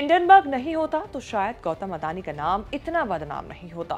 Hindenburg नहीं होता तो शायद गौतम अदानी का नाम इतना बदनाम नहीं होता।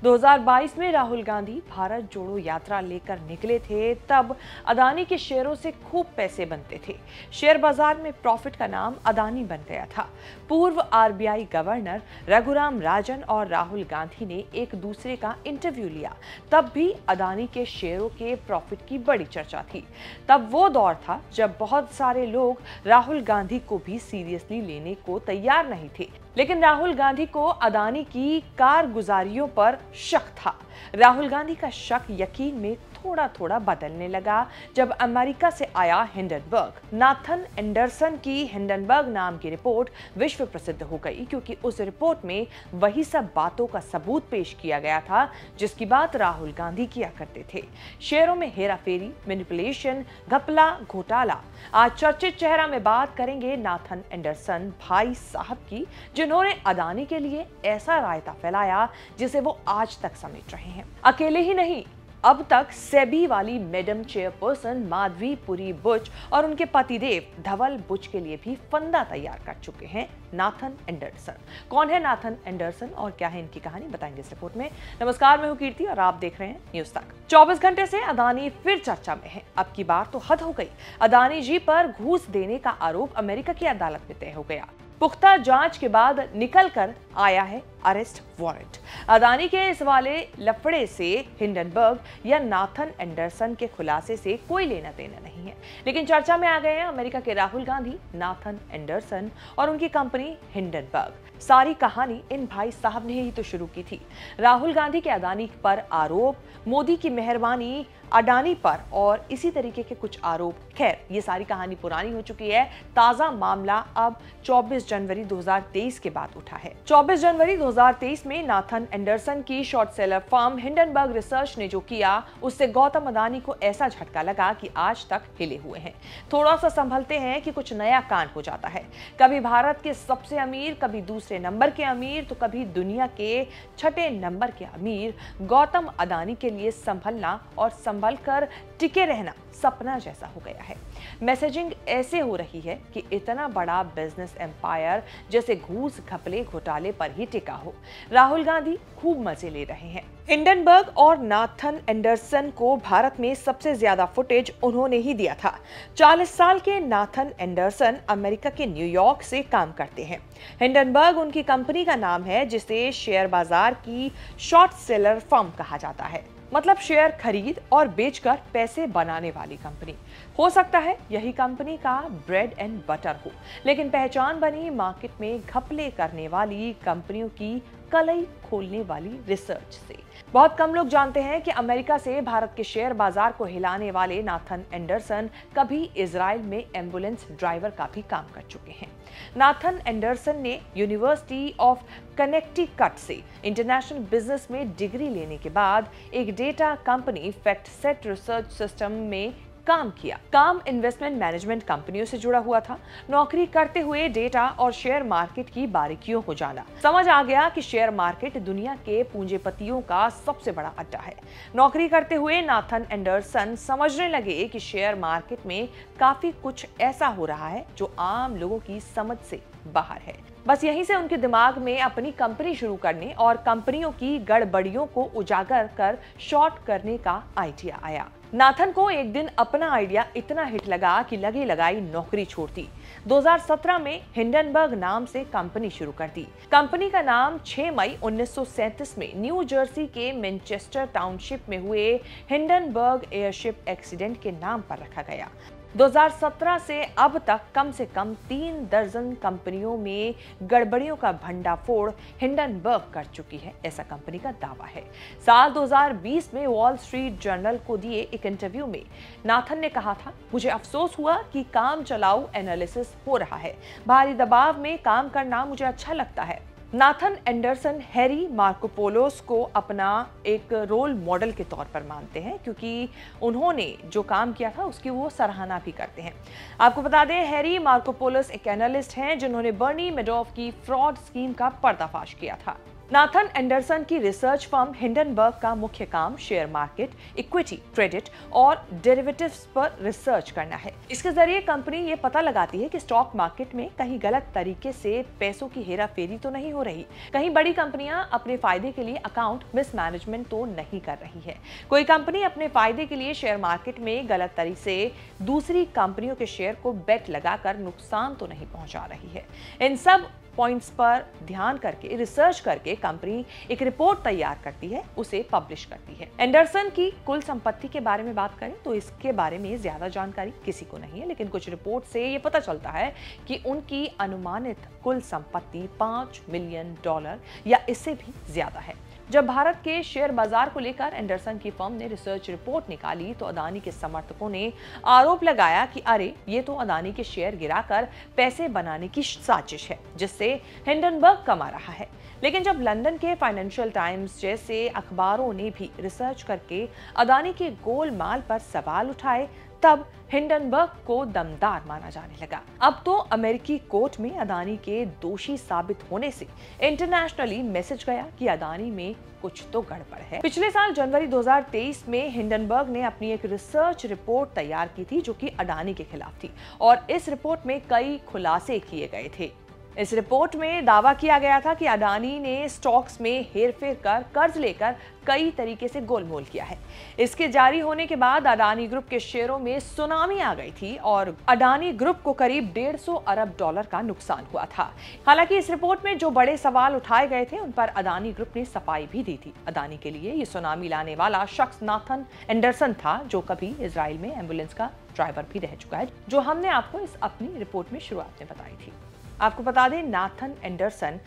2022 में राहुल गांधी भारत जोड़ो यात्रा लेकर निकले थे, तब अदानी के शेयरों से खूब पैसे बनते थे। शेयर बाजार में प्रॉफिट का नाम अदानी बन गया था। पूर्व आरबीआई गवर्नर रघुराम राजन और राहुल गांधी ने एक दूसरे का इंटरव्यू लिया, तब भी अदानी के शेयरों के प्रॉफिट की बड़ी चर्चा थी। तब वो दौर था जब बहुत सारे लोग राहुल गांधी को भी सीरियसली लेने को तैयार नहीं थे, लेकिन राहुल गांधी को अदानी की कारगुजारियों पर शक था। राहुल गांधी का शक यकीन में थोड़ा थोड़ा बदलने लगा जब अमेरिका से आया हिंडनबर्ग। नाथन एंडरसन की हिंडनबर्ग नाम की रिपोर्ट विश्व प्रसिद्ध हो गई, क्योंकि उस रिपोर्ट में वही सब बातों का सबूत पेश किया गया था जिसकी बात राहुल गांधी किया करते थे। शेयरों में हेराफेरी, मैनिपुलेशन, घपला, घोटाला। आज चर्चित चेहरा में बात करेंगे नाथन एंडरसन भाई साहब की, जिन्होंने अदानी के लिए ऐसा रायता फैलाया जिसे वो आज तक समेट रहे हैं। अकेले ही नहीं, अब तक सेबी वाली मैडम चेयरपर्सन माधवी पुरी बुच और उनके पतिदेव धवल बुच के लिए भी फंदा तैयार कर चुके हैं नाथन एंडरसन। कौन है नाथन एंडरसन और क्या है इनकी कहानी, बताएंगे इस रिपोर्ट में। नमस्कार, मैं हूं कीर्ति और आप देख रहे हैं न्यूज तक। 24 घंटे से अदानी फिर चर्चा में है। अब की बार तो हद हो गई। अदानी जी पर घूस देने का आरोप अमेरिका की अदालत में तय हो गया। पुख्ता जांच के बाद निकल कर आया है अरेस्ट वारंट। अदानी के इस वाले लफड़े से हिंडनबर्ग या नाथन एंडरसन के खुलासे से कोई लेना देना नहीं है, लेकिन चर्चा में आ गए हैं अमेरिका के राहुल गांधी, नाथन एंडरसन और उनकी कंपनी हिंडनबर्ग। सारी कहानी इन भाई साहब ने ही तो शुरू की थी। राहुल गांधी के अदानी पर आरोप, मोदी की मेहरबानी अडानी पर और इसी तरीके के कुछ आरोप। खैर, ये सारी कहानी पुरानी हो चुकी है। ताजा मामला अब 24 जनवरी 2023 के बाद उठा है। 24 जनवरी 2023 में नाथन एंडरसन की short seller firm Hindenburg research ने जो किया, उससे गौतम अदानी को ऐसा झटका लगा कि आज तक हिले हुए हैं। थोड़ा सा संभलते हैं कि कुछ नया कांड हो जाता है। कभी भारत के सबसे अमीर, कभी दूसरे नंबर के अमीर, तो कभी दुनिया के छठे नंबर के अमीर। गौतम अदानी के लिए संभलना और संभल कर टिके रहना सपना जैसा हो गया है। मैसेजिंग ऐसे हो रही है कि इतना बड़ा बिजनेस एम्पायर जैसे घूस, घपले, घोटाले पर ही टिका हो। राहुल गांधी खूब मजे ले रहे हैं। हिंडनबर्ग और नाथन एंडरसन को भारत में सबसे ज्यादा फुटेज उन्होंने ही दिया था। 40 साल के नाथन एंडरसन अमेरिका के न्यूयॉर्क से काम करते हैं। हिंडनबर्ग उनकी कंपनी का नाम है, जिसे शेयर बाजार की शॉर्ट सेलर फर्म कहा जाता है। मतलब शेयर खरीद और बेचकर पैसे बनाने वाली कंपनी। हो सकता है यही कंपनी का ब्रेड एंड बटर हो, लेकिन पहचान बनी मार्केट में घपले करने वाली कंपनियों की कलई खोलने वाली रिसर्च से। बहुत कम लोग जानते हैं कि अमेरिका से भारत के शेयर बाजार को हिलाने वाले नाथन एंडरसन कभी इजराइल में एम्बुलेंस ड्राइवर का भी काम कर चुके हैं। नाथन एंडरसन ने यूनिवर्सिटी ऑफ कनेक्टिकट से इंटरनेशनल बिजनेस में डिग्री लेने के बाद एक data company FactSet research system में काम किया। काम इन्वेस्टमेंट मैनेजमेंट कंपनियों से जुड़ा हुआ था। नौकरी करते हुए डेटा और शेयर मार्केट की बारीकियों को जाना। समझ आ गया कि शेयर मार्केट दुनिया के पूंजीपतियों का सबसे बड़ा अड्डा है। नौकरी करते हुए नाथन एंडरसन समझने लगे कि शेयर मार्केट में काफी कुछ ऐसा हो रहा है जो आम लोगों की समझ से बाहर है। बस यहीं से उनके दिमाग में अपनी कंपनी शुरू करने और कंपनियों की गड़बड़ियों को उजागर कर शॉर्ट करने का आइडिया आया। नाथन को एक दिन अपना आइडिया इतना हिट लगा कि लगी लगाई नौकरी छोड़ दी। 2017 में हिंडनबर्ग नाम से कंपनी शुरू कर दी। कंपनी का नाम 6 मई 1937 में न्यू जर्सी के मैनचेस्टर टाउनशिप में हुए हिंडनबर्ग एयरशिप एक्सीडेंट के नाम पर रखा गया। 2017 से अब तक कम से कम 3 दर्जन कंपनियों में गड़बड़ियों का भंडाफोड़ हिंडनबर्ग कर चुकी है, ऐसा कंपनी का दावा है। साल 2020 में वॉल स्ट्रीट जर्नल को दिए एक इंटरव्यू में नाथन ने कहा था, मुझे अफसोस हुआ कि काम चलाऊ एनालिसिस हो रहा है। भारी दबाव में काम करना मुझे अच्छा लगता है। नाथन एंडरसन हैरी मार्कोपोलोस को अपना एक रोल मॉडल के तौर पर मानते हैं, क्योंकि उन्होंने जो काम किया था उसकी वो सराहना भी करते हैं। आपको बता दें, हैरी मार्कोपोलोस एक एनालिस्ट हैं जिन्होंने बर्नी मैडोफ की फ्रॉड स्कीम का पर्दाफाश किया था। नाथन एंडरसन की रिसर्च फर्म हिंडनबर्ग का मुख्य काम शेयर मार्केट, इक्विटी, क्रेडिट और डेरिवेटिव्स पर रिसर्च करना है। इसके जरिए कंपनी ये पता लगाती है कि स्टॉक मार्केट में कहीं गलत तरीके से पैसों की हेराफेरी तो नहीं हो रही, कहीं बड़ी कंपनियां अपने फायदे के लिए अकाउंट मिसमैनेजमेंट तो नहीं कर रही है, कोई कंपनी अपने फायदे के लिए शेयर मार्केट में गलत तरीके से दूसरी कंपनियों के शेयर को बेट लगाकर नुकसान तो नहीं पहुंचा रही है। इन सब पॉइंट्स पर ध्यान करके रिसर्च करके कंपनी एक रिपोर्ट तैयार करती है, उसे पब्लिश करती है। एंडरसन की कुल संपत्ति के बारे में बात करें तो इसके बारे में ज्यादा जानकारी किसी को नहीं है, लेकिन कुछ रिपोर्ट से ये पता चलता है कि उनकी अनुमानित कुल संपत्ति $5 मिलियन या इससे भी ज्यादा है। जब भारत के शेयर बाजार को लेकर एंडरसन की फर्म ने रिसर्च रिपोर्ट निकाली तो अदानी के समर्थकों ने आरोप लगाया कि अरे ये तो अदानी के शेयर गिराकर पैसे बनाने की साजिश है, जिससे हिंडनबर्ग कमा रहा है। लेकिन जब लंदन के फाइनेंशियल टाइम्स जैसे अखबारों ने भी रिसर्च करके अदानी के गोलमाल पर सवाल उठाए, तब हिंडनबर्ग को दमदार माना जाने लगा। अब तो अमेरिकी कोर्ट में अदानी के दोषी साबित होने से इंटरनेशनली मैसेज गया कि अदानी में कुछ तो गड़बड़ है। पिछले साल जनवरी 2023 में हिंडनबर्ग ने अपनी एक रिसर्च रिपोर्ट तैयार की थी जो कि अदानी के खिलाफ थी, और इस रिपोर्ट में कई खुलासे किए गए थे। इस रिपोर्ट में दावा किया गया था कि अडानी ने स्टॉक्स में हेरफेर कर कर्ज लेकर कई तरीके से गोलमोल किया है। इसके जारी होने के बाद अडानी ग्रुप के शेयरों में सुनामी आ गई थी और अडानी ग्रुप को करीब $150 अरब का नुकसान हुआ था। हालांकि इस रिपोर्ट में जो बड़े सवाल उठाए गए थे उन पर अडानी ग्रुप ने सफाई भी दी थी। अडानी के लिए ये सुनामी लाने वाला शख्स नाथन एंडरसन था, जो कभी इजराइल में एम्बुलेंस का ड्राइवर भी रह चुका है, जो हमने आपको इस अपनी रिपोर्ट में शुरुआत में बताई थी। आपको बता दें, नाथन एंडरसन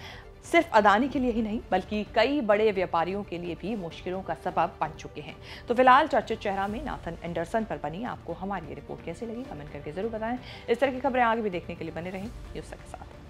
सिर्फ अदानी के लिए ही नहीं बल्कि कई बड़े व्यापारियों के लिए भी मुश्किलों का सबब बन चुके हैं। तो फिलहाल चर्चित चेहरा में नाथन एंडरसन पर बनी आपको हमारी ये रिपोर्ट कैसी लगी, कमेंट करके जरूर बताएं। इस तरह की खबरें आगे भी देखने के लिए बने रहें न्यूज़ के साथ।